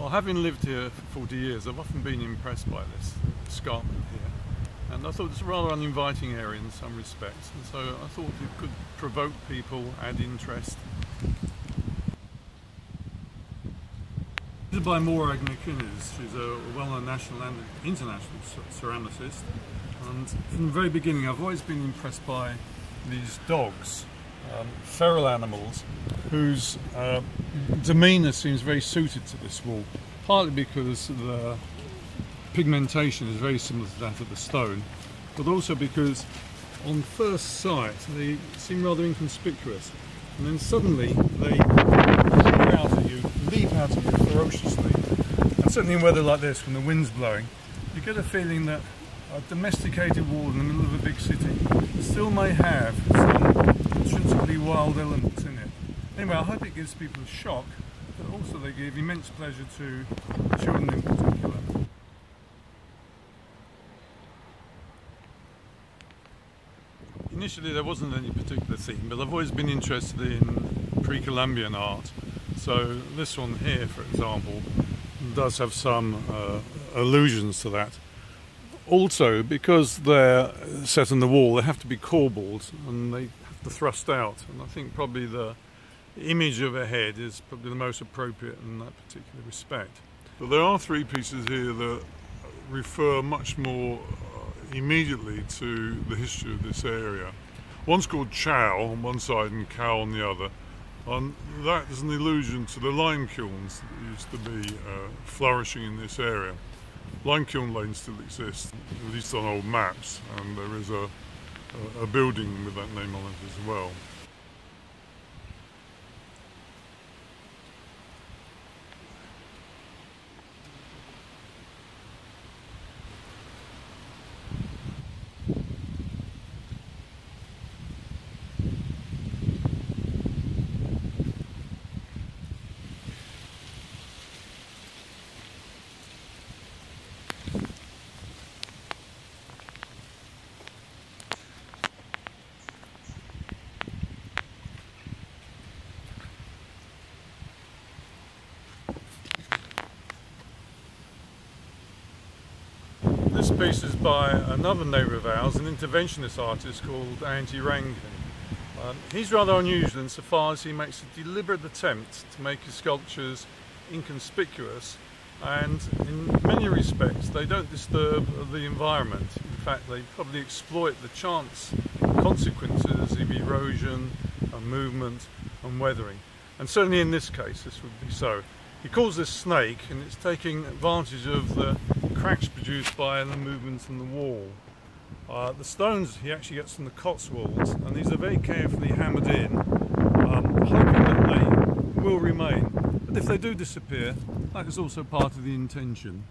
Well, having lived here for 40 years, I've often been impressed by this escarpment here. And I thought it's a rather uninviting area in some respects, and so I thought it could provoke people, add interest. This is by Morag McInnes. She's a well-known national and international ceramicist, and from the very beginning I've always been impressed by these dogs, feral animals, whose demeanour seems very suited to this wall, partly because the pigmentation is very similar to that of the stone, but also because on first sight they seem rather inconspicuous, and then suddenly they peer out at you, leap out at you ferociously. And certainly in weather like this, when the wind's blowing, you get a feeling that a domesticated wall in the middle of a big city still may have some intrinsically wild elements in it. Anyway, I hope it gives people a shock, but also they give immense pleasure to children in particular. Initially there wasn't any particular theme, but I've always been interested in pre-Columbian art. So this one here, for example, does have some allusions to that. Also, because they're set on the wall, they have to be corbelled and they have to thrust out. And I think probably the image of a head is probably the most appropriate in that particular respect. But there are three pieces here that refer much more immediately to the history of this area. One's called Chow on one side and Cow on the other, and that is an allusion to the lime kilns that used to be flourishing in this area. Lime kiln lanes still exist, at least on old maps, and there is a building with that name on it as well. This piece is by another neighbour of ours, an interventionist artist called Andy Rankin. He's rather unusual insofar as he makes a deliberate attempt to make his sculptures inconspicuous, and in many respects they don't disturb the environment. In fact, they probably exploit the chance consequences of erosion and movement and weathering. And certainly in this case this would be so. He calls this snake, and it's taking advantage of the cracks produced by the movements in the wall. The stones he actually gets from the Cotswolds, and these are very carefully hammered in, hoping that they will remain. But if they do disappear, that is also part of the intention.